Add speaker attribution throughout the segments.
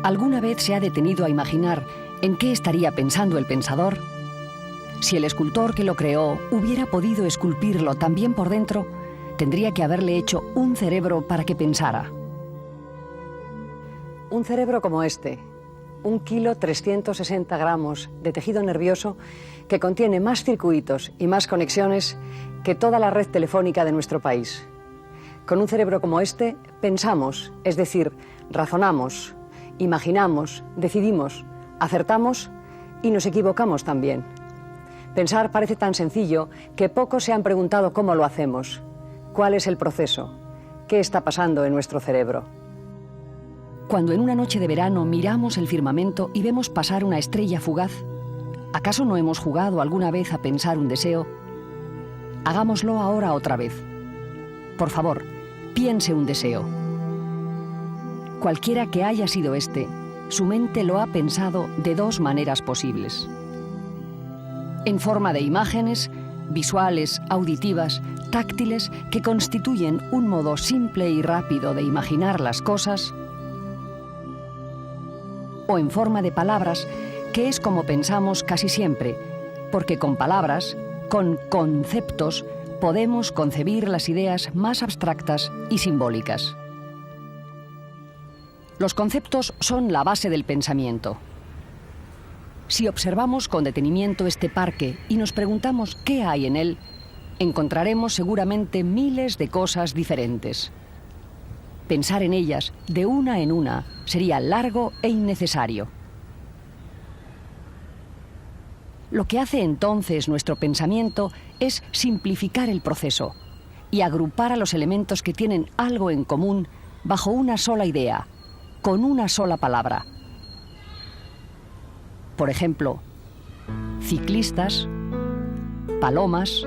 Speaker 1: ¿Alguna vez se ha detenido a imaginar en qué estaría pensando el pensador? Si el escultor que lo creó hubiera podido esculpirlo también por dentro, tendría que haberle hecho un cerebro para que pensara. Un cerebro como este, 1,360 kilogramos de tejido nervioso que contiene más circuitos y más conexiones que toda la red telefónica de nuestro país. Con un cerebro como este, pensamos, es decir, razonamos, imaginamos, decidimos, acertamos y nos equivocamos también. Pensar parece tan sencillo que pocos se han preguntado cómo lo hacemos, cuál es el proceso, qué está pasando en nuestro cerebro. Cuando en una noche de verano miramos el firmamento y vemos pasar una estrella fugaz, ¿acaso no hemos jugado alguna vez a pensar un deseo? Hagámoslo ahora otra vez. Por favor, piense un deseo. Cualquiera que haya sido este, su mente lo ha pensado de dos maneras posibles. En forma de imágenes, visuales, auditivas, táctiles, que constituyen un modo simple y rápido de imaginar las cosas, o en forma de palabras, que es como pensamos casi siempre, porque con palabras, con conceptos, podemos concebir las ideas más abstractas y simbólicas. Los conceptos son la base del pensamiento. Si observamos con detenimiento este parque y nos preguntamos qué hay en él, encontraremos seguramente miles de cosas diferentes. Pensar en ellas de una en una sería largo e innecesario. Lo que hace entonces nuestro pensamiento es simplificar el proceso y agrupar a los elementos que tienen algo en común bajo una sola idea, con una sola palabra. Por ejemplo, ciclistas, palomas,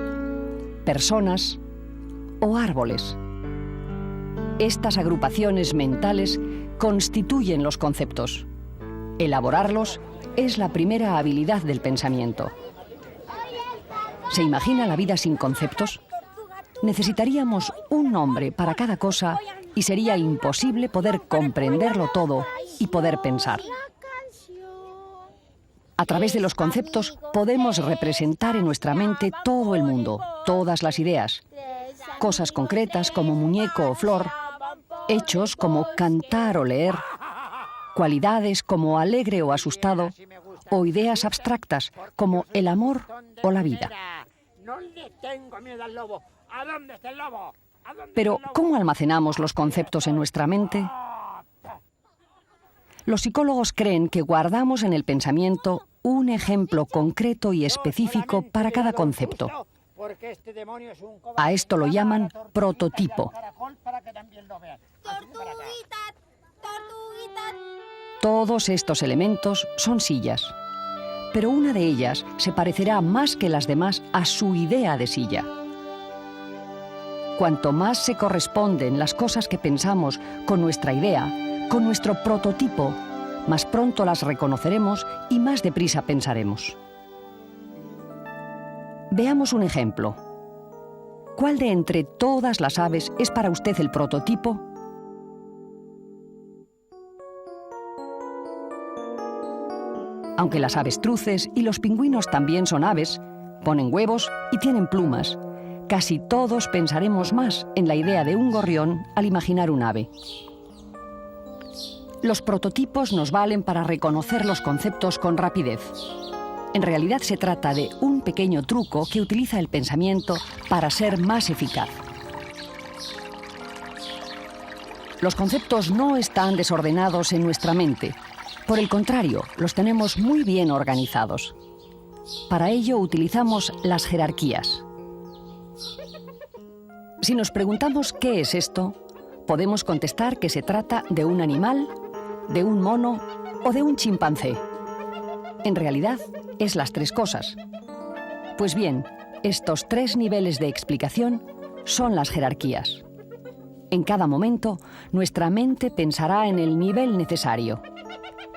Speaker 1: personas o árboles. Estas agrupaciones mentales constituyen los conceptos. Elaborarlos es la primera habilidad del pensamiento. ¿Se imagina la vida sin conceptos? Necesitaríamos un nombre para cada cosa y sería imposible poder comprenderlo todo y poder pensar. A través de los conceptos podemos representar en nuestra mente todo el mundo, todas las ideas. Cosas concretas como muñeco o flor, hechos como cantar o leer, cualidades como alegre o asustado, o ideas abstractas como el amor o la vida. Pero, ¿cómo almacenamos los conceptos en nuestra mente? Los psicólogos creen que guardamos en el pensamiento un ejemplo concreto y específico para cada concepto. A esto lo llaman prototipo. Todos estos elementos son sillas, pero una de ellas se parecerá más que las demás a su idea de silla. Cuanto más se corresponden las cosas que pensamos con nuestra idea, con nuestro prototipo, más pronto las reconoceremos y más deprisa pensaremos. Veamos un ejemplo. ¿Cuál de entre todas las aves es para usted el prototipo? Aunque las avestruces y los pingüinos también son aves, ponen huevos y tienen plumas, casi todos pensaremos más en la idea de un gorrión al imaginar un ave. Los prototipos nos valen para reconocer los conceptos con rapidez. En realidad se trata de un pequeño truco que utiliza el pensamiento para ser más eficaz. Los conceptos no están desordenados en nuestra mente. Por el contrario, los tenemos muy bien organizados. Para ello utilizamos las jerarquías. Si nos preguntamos qué es esto, podemos contestar que se trata de un animal, de un mono o de un chimpancé. En realidad, es las tres cosas. Pues bien, estos tres niveles de explicación son las jerarquías. En cada momento, nuestra mente pensará en el nivel necesario.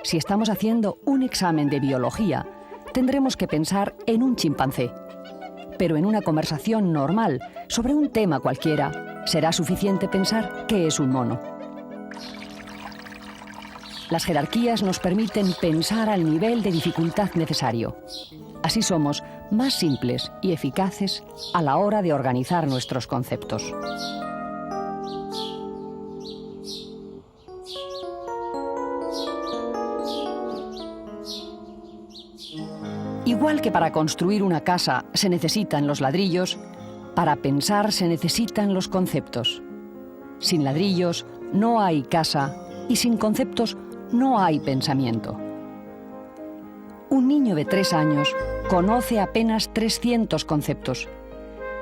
Speaker 1: Si estamos haciendo un examen de biología, tendremos que pensar en un chimpancé. Pero en una conversación normal, sobre un tema cualquiera, será suficiente pensar qué es un mono. Las jerarquías nos permiten pensar al nivel de dificultad necesario. Así somos más simples y eficaces a la hora de organizar nuestros conceptos. Igual que para construir una casa se necesitan los ladrillos, para pensar se necesitan los conceptos. Sin ladrillos no hay casa y sin conceptos no hay pensamiento. Un niño de 3 años conoce apenas 300 conceptos,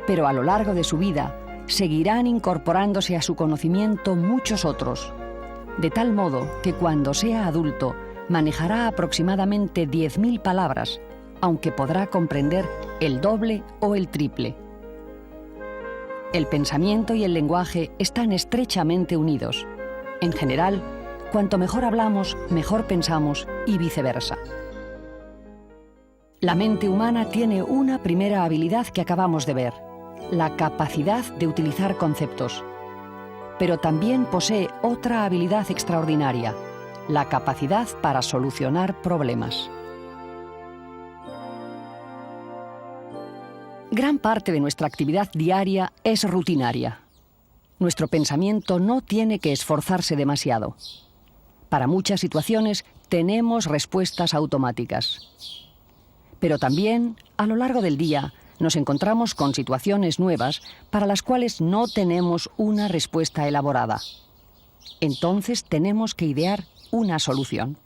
Speaker 1: pero a lo largo de su vida seguirán incorporándose a su conocimiento muchos otros, de tal modo que cuando sea adulto manejará aproximadamente 10.000 palabras, aunque podrá comprender el doble o el triple. El pensamiento y el lenguaje están estrechamente unidos. En general, cuanto mejor hablamos, mejor pensamos y viceversa. La mente humana tiene una primera habilidad que acabamos de ver, la capacidad de utilizar conceptos. Pero también posee otra habilidad extraordinaria, la capacidad para solucionar problemas. Gran parte de nuestra actividad diaria es rutinaria. Nuestro pensamiento no tiene que esforzarse demasiado. Para muchas situaciones tenemos respuestas automáticas. Pero también, a lo largo del día, nos encontramos con situaciones nuevas para las cuales no tenemos una respuesta elaborada. Entonces tenemos que idear una solución.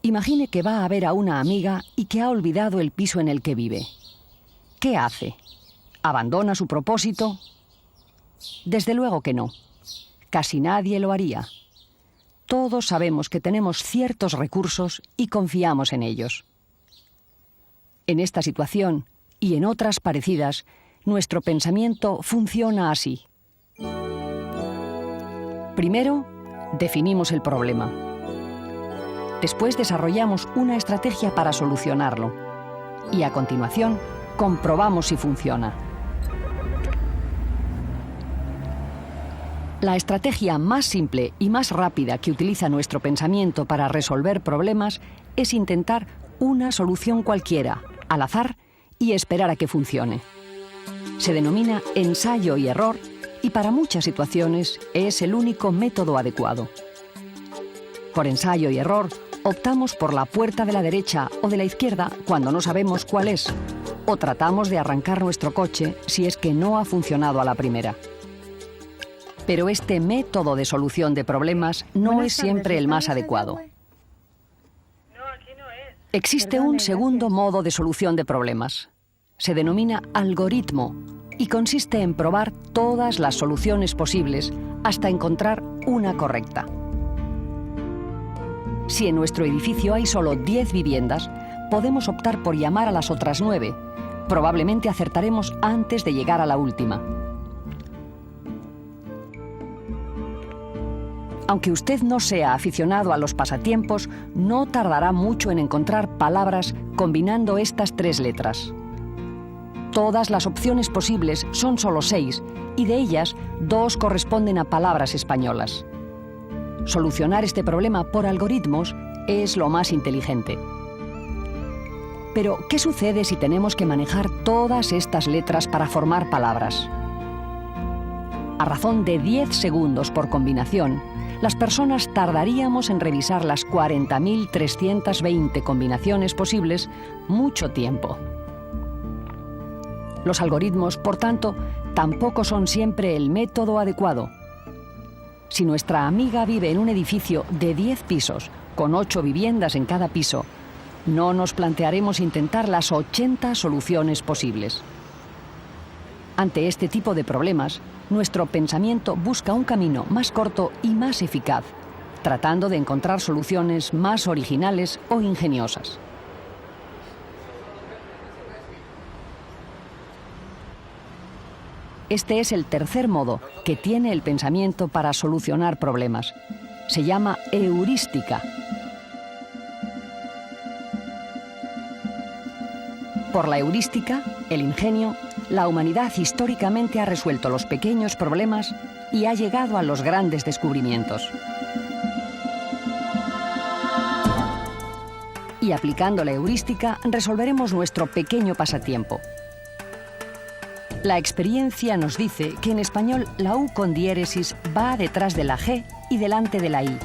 Speaker 1: Imagine que va a ver a una amiga y que ha olvidado el piso en el que vive. ¿Qué hace? ¿Abandona su propósito? Desde luego que no. Casi nadie lo haría. Todos sabemos que tenemos ciertos recursos y confiamos en ellos. En esta situación y en otras parecidas, nuestro pensamiento funciona así. Primero, definimos el problema. Después desarrollamos una estrategia para solucionarlo. Y a continuación, comprobamos si funciona. La estrategia más simple y más rápida que utiliza nuestro pensamiento para resolver problemas es intentar una solución cualquiera, al azar, y esperar a que funcione. Se denomina ensayo y error y para muchas situaciones es el único método adecuado. Por ensayo y error, optamos por la puerta de la derecha o de la izquierda cuando no sabemos cuál es, o tratamos de arrancar nuestro coche si es que no ha funcionado a la primera. Pero este método de solución de problemas no es siempre el más adecuado. Existe un segundo modo de solución de problemas. Se denomina algoritmo y consiste en probar todas las soluciones posibles hasta encontrar una correcta. Si en nuestro edificio hay solo 10 viviendas, podemos optar por llamar a las otras 9. Probablemente acertaremos antes de llegar a la última. Aunque usted no sea aficionado a los pasatiempos, no tardará mucho en encontrar palabras combinando estas 3 letras. Todas las opciones posibles son solo 6 y de ellas 2 corresponden a palabras españolas. Solucionar este problema por algoritmos es lo más inteligente. Pero, ¿qué sucede si tenemos que manejar todas estas letras para formar palabras? A razón de 10 segundos por combinación, las personas tardaríamos en revisar las 40.320 combinaciones posibles mucho tiempo. Los algoritmos, por tanto, tampoco son siempre el método adecuado. Si nuestra amiga vive en un edificio de 10 pisos, con 8 viviendas en cada piso, no nos plantearemos intentar las 80 soluciones posibles. Ante este tipo de problemas, nuestro pensamiento busca un camino más corto y más eficaz, tratando de encontrar soluciones más originales o ingeniosas. Este es el tercer modo que tiene el pensamiento para solucionar problemas. Se llama heurística. Por la heurística, el ingenio, la humanidad históricamente ha resuelto los pequeños problemas y ha llegado a los grandes descubrimientos. Y aplicando la heurística resolveremos nuestro pequeño pasatiempo. La experiencia nos dice que en español la U con diéresis va detrás de la G y delante de la I.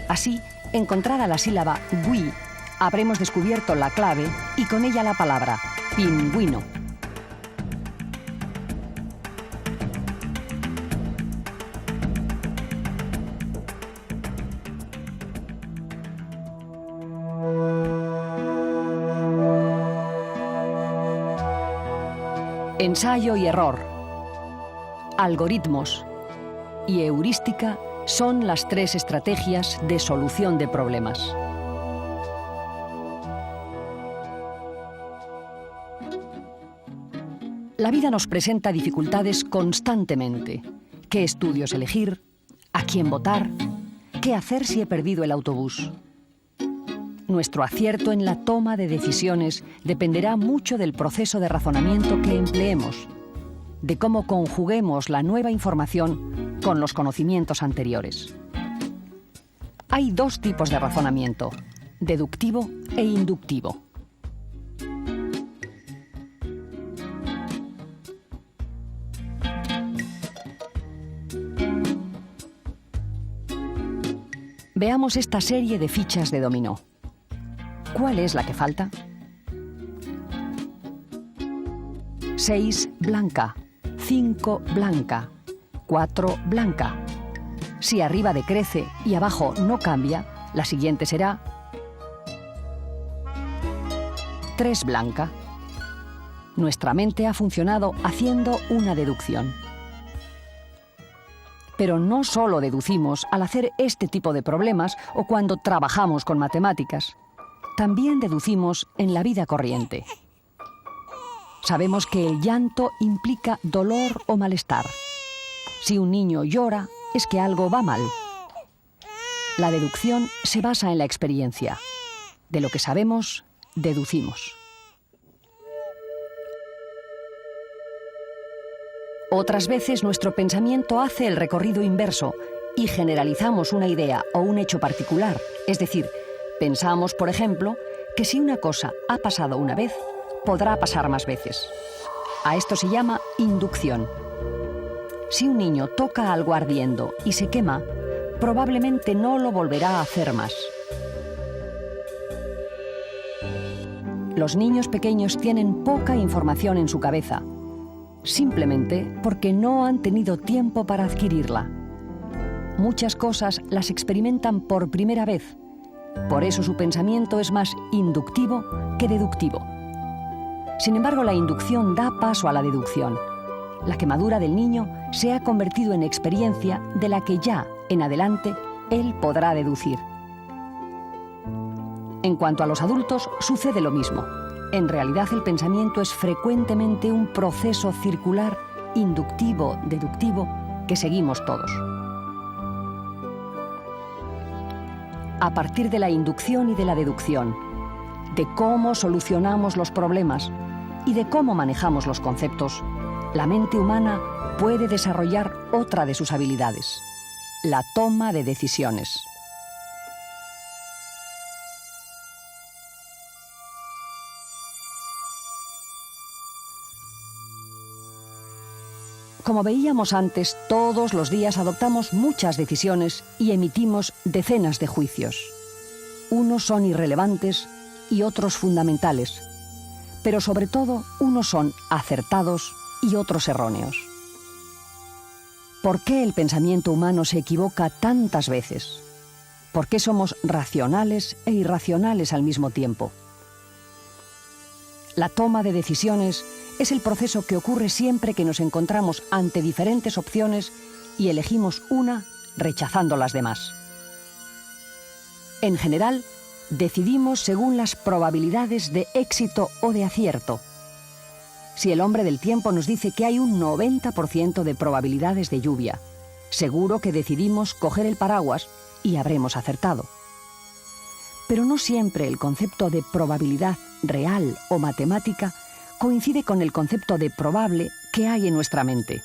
Speaker 1: Así, encontrada la sílaba gui, habremos descubierto la clave y con ella la palabra pingüino. Ensayo y error, algoritmos y heurística son las tres estrategias de solución de problemas. La vida nos presenta dificultades constantemente. ¿Qué estudios elegir? ¿A quién votar? ¿Qué hacer si he perdido el autobús? Nuestro acierto en la toma de decisiones dependerá mucho del proceso de razonamiento que empleemos, de cómo conjuguemos la nueva información con los conocimientos anteriores. Hay dos tipos de razonamiento, deductivo e inductivo. Veamos esta serie de fichas de dominó. ¿Cuál es la que falta? 6 blanca, 5 blanca, 4 blanca. Si arriba decrece y abajo no cambia, la siguiente será 3 blanca. Nuestra mente ha funcionado haciendo una deducción. Pero no solo deducimos al hacer este tipo de problemas o cuando trabajamos con matemáticas. También deducimos en la vida corriente. Sabemos que el llanto implica dolor o malestar. Si un niño llora, es que algo va mal. La deducción se basa en la experiencia. De lo que sabemos, deducimos. Otras veces nuestro pensamiento hace el recorrido inverso y generalizamos una idea o un hecho particular, es decir, pensamos, por ejemplo, que si una cosa ha pasado una vez, podrá pasar más veces. A esto se llama inducción. Si un niño toca algo ardiendo y se quema, probablemente no lo volverá a hacer más. Los niños pequeños tienen poca información en su cabeza, simplemente porque no han tenido tiempo para adquirirla. Muchas cosas las experimentan por primera vez. Por eso su pensamiento es más inductivo que deductivo. Sin embargo, la inducción da paso a la deducción. La quemadura del niño se ha convertido en experiencia de la que ya, en adelante, él podrá deducir. En cuanto a los adultos, sucede lo mismo. En realidad, el pensamiento es frecuentemente un proceso circular inductivo-deductivo que seguimos todos. A partir de la inducción y de la deducción, de cómo solucionamos los problemas y de cómo manejamos los conceptos, la mente humana puede desarrollar otra de sus habilidades, la toma de decisiones. Como veíamos antes, todos los días adoptamos muchas decisiones y emitimos decenas de juicios. Unos son irrelevantes y otros fundamentales, pero sobre todo unos son acertados y otros erróneos. ¿Por qué el pensamiento humano se equivoca tantas veces? ¿Por qué somos racionales e irracionales al mismo tiempo? La toma de decisiones es el proceso que ocurre siempre que nos encontramos ante diferentes opciones y elegimos una rechazando las demás. En general, decidimos según las probabilidades de éxito o de acierto. Si el hombre del tiempo nos dice que hay un 90% de probabilidades de lluvia, seguro que decidimos coger el paraguas y habremos acertado. Pero no siempre el concepto de probabilidad real o matemática coincide con el concepto de probable que hay en nuestra mente.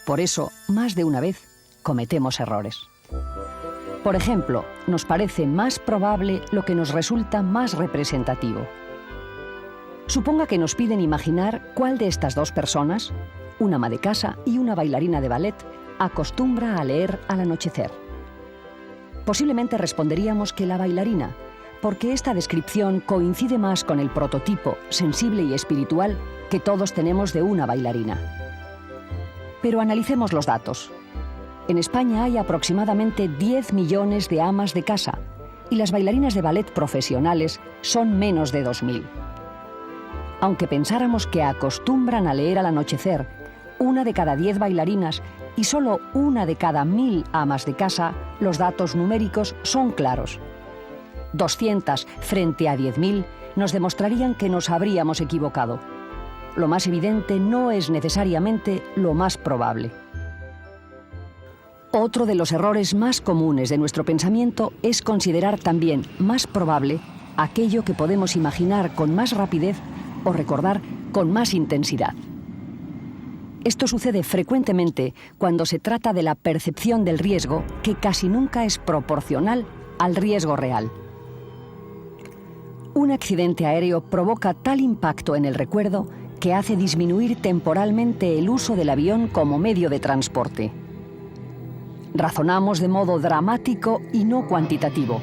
Speaker 1: Por eso, más de una vez, cometemos errores. Por ejemplo, nos parece más probable lo que nos resulta más representativo. Suponga que nos piden imaginar cuál de estas dos personas, una ama de casa y una bailarina de ballet, acostumbra a leer al anochecer. Posiblemente responderíamos que la bailarina, porque esta descripción coincide más con el prototipo sensible y espiritual que todos tenemos de una bailarina. Pero analicemos los datos. En España hay aproximadamente 10 millones de amas de casa y las bailarinas de ballet profesionales son menos de 2.000. Aunque pensáramos que acostumbran a leer al anochecer, 1 de cada 10 bailarinas y solo 1 de cada 1.000 amas de casa, los datos numéricos son claros. 200 frente a 10.000 nos demostrarían que nos habríamos equivocado. Lo más evidente no es necesariamente lo más probable. Otro de los errores más comunes de nuestro pensamiento es considerar también más probable aquello que podemos imaginar con más rapidez o recordar con más intensidad. Esto sucede frecuentemente cuando se trata de la percepción del riesgo, que casi nunca es proporcional al riesgo real. Un accidente aéreo provoca tal impacto en el recuerdo que hace disminuir temporalmente el uso del avión como medio de transporte. Razonamos de modo dramático y no cuantitativo,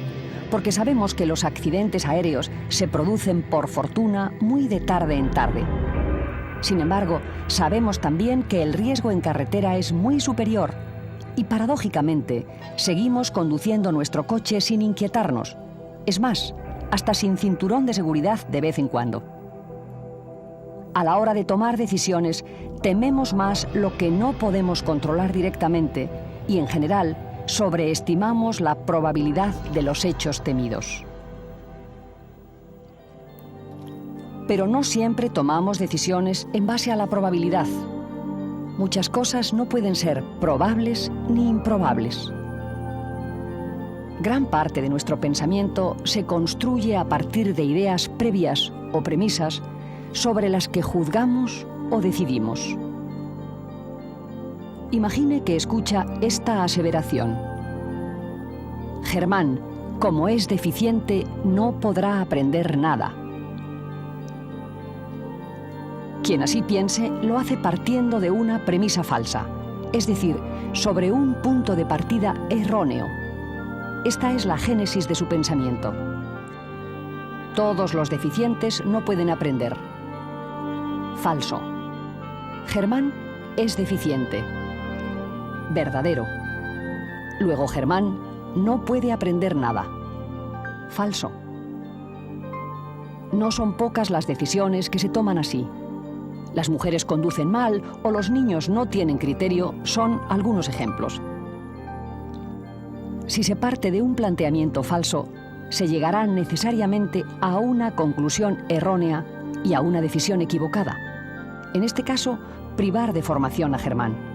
Speaker 1: porque sabemos que los accidentes aéreos se producen por fortuna muy de tarde en tarde. Sin embargo, sabemos también que el riesgo en carretera es muy superior y, paradójicamente, seguimos conduciendo nuestro coche sin inquietarnos. Es más, hasta sin cinturón de seguridad de vez en cuando. A la hora de tomar decisiones, tememos más lo que no podemos controlar directamente y, en general, sobreestimamos la probabilidad de los hechos temidos. Pero no siempre tomamos decisiones en base a la probabilidad. Muchas cosas no pueden ser probables ni improbables. Gran parte de nuestro pensamiento se construye a partir de ideas previas o premisas sobre las que juzgamos o decidimos. Imagine que escucha esta aseveración. Germán, como es deficiente, no podrá aprender nada. Quien así piense lo hace partiendo de una premisa falsa, es decir, sobre un punto de partida erróneo. Esta es la génesis de su pensamiento. Todos los deficientes no pueden aprender. Falso. Germán es deficiente. Verdadero. Luego Germán no puede aprender nada. Falso. No son pocas las decisiones que se toman así. Las mujeres conducen mal o los niños no tienen criterio son algunos ejemplos. Si se parte de un planteamiento falso, se llegará necesariamente a una conclusión errónea y a una decisión equivocada. En este caso, privar de formación a Germán.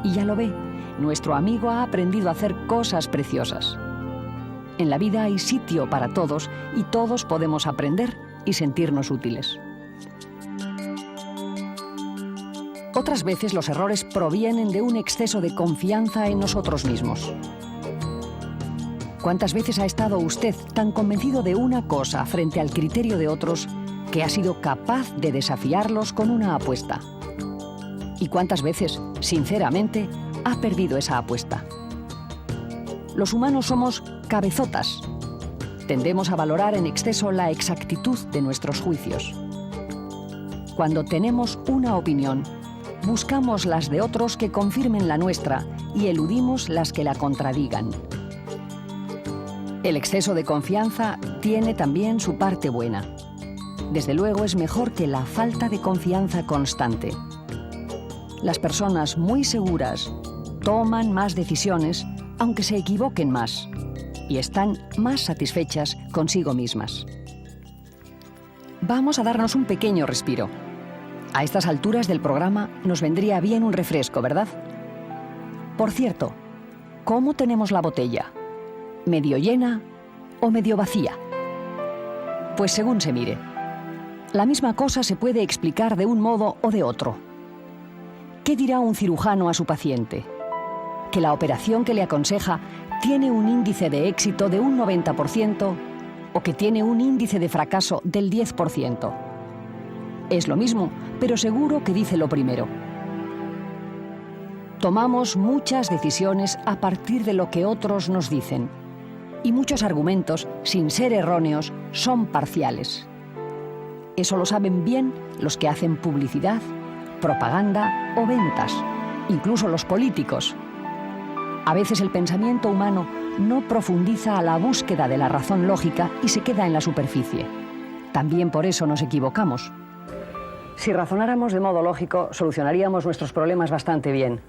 Speaker 1: Y ya lo ve, nuestro amigo ha aprendido a hacer cosas preciosas. En la vida hay sitio para todos y todos podemos aprender y sentirnos útiles. Otras veces los errores provienen de un exceso de confianza en nosotros mismos. ¿Cuántas veces ha estado usted tan convencido de una cosa frente al criterio de otros que ha sido capaz de desafiarlos con una apuesta? ¿Y cuántas veces, sinceramente, ha perdido esa apuesta? Los humanos somos cabezotas. Tendemos a valorar en exceso la exactitud de nuestros juicios. Cuando tenemos una opinión, buscamos las de otros que confirmen la nuestra y eludimos las que la contradigan. El exceso de confianza tiene también su parte buena. Desde luego es mejor que la falta de confianza constante. Las personas muy seguras toman más decisiones, aunque se equivoquen más, y están más satisfechas consigo mismas. Vamos a darnos un pequeño respiro. A estas alturas del programa nos vendría bien un refresco, ¿verdad? Por cierto, ¿cómo tenemos la botella? ¿Medio llena o medio vacía? Pues según se mire. La misma cosa se puede explicar de un modo o de otro. ¿Qué dirá un cirujano a su paciente? Que la operación que le aconseja tiene un índice de éxito de un 90% o que tiene un índice de fracaso del 10%. Es lo mismo, pero seguro que dice lo primero. Tomamos muchas decisiones a partir de lo que otros nos dicen. Y muchos argumentos, sin ser erróneos, son parciales. Eso lo saben bien los que hacen publicidad, propaganda o ventas, incluso los políticos. A veces el pensamiento humano no profundiza a la búsqueda de la razón lógica y se queda en la superficie. También por eso nos equivocamos. Si razonáramos de modo lógico, solucionaríamos nuestros problemas bastante bien.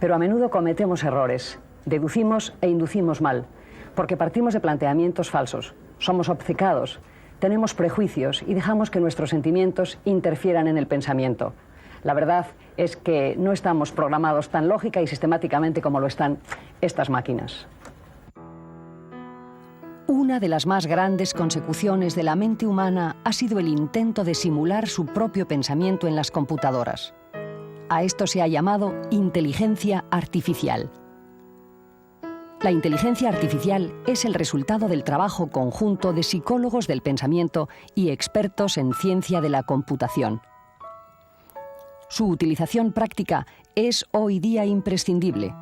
Speaker 1: Pero a menudo cometemos errores, deducimos e inducimos mal, porque partimos de planteamientos falsos, somos obcecados, tenemos prejuicios y dejamos que nuestros sentimientos interfieran en el pensamiento. La verdad es que no estamos programados tan lógica y sistemáticamente como lo están estas máquinas. Una de las más grandes consecuciones de la mente humana ha sido el intento de simular su propio pensamiento en las computadoras. A esto se ha llamado inteligencia artificial. La inteligencia artificial es el resultado del trabajo conjunto de psicólogos del pensamiento y expertos en ciencia de la computación. Su utilización práctica es hoy día imprescindible.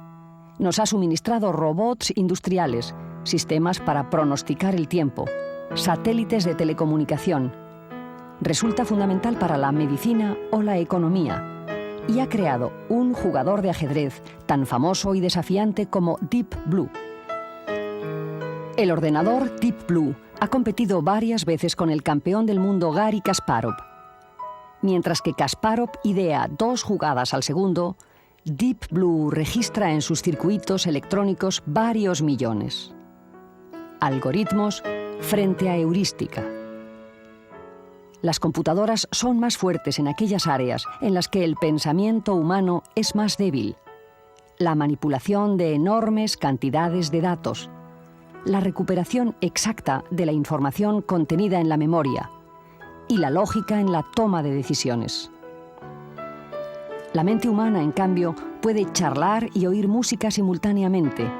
Speaker 1: Nos ha suministrado robots industriales, sistemas para pronosticar el tiempo, satélites de telecomunicación. Resulta fundamental para la medicina o la economía y ha creado un jugador de ajedrez tan famoso y desafiante como Deep Blue. El ordenador Deep Blue ha competido varias veces con el campeón del mundo Garry Kasparov. Mientras que Kasparov idea 2 jugadas al segundo, Deep Blue registra en sus circuitos electrónicos varios millones. Algoritmos frente a heurística. Las computadoras son más fuertes en aquellas áreas en las que el pensamiento humano es más débil. La manipulación de enormes cantidades de datos, la recuperación exacta de la información contenida en la memoria y la lógica en la toma de decisiones. La mente humana, en cambio, puede charlar y oír música simultáneamente,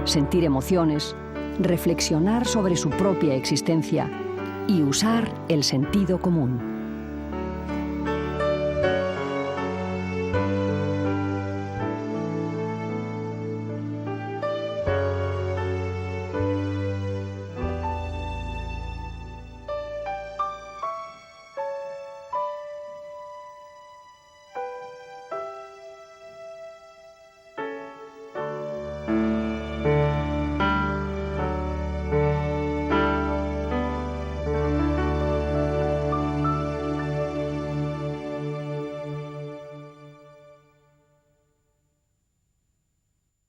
Speaker 1: sentir emociones, reflexionar sobre su propia existencia y usar el sentido común.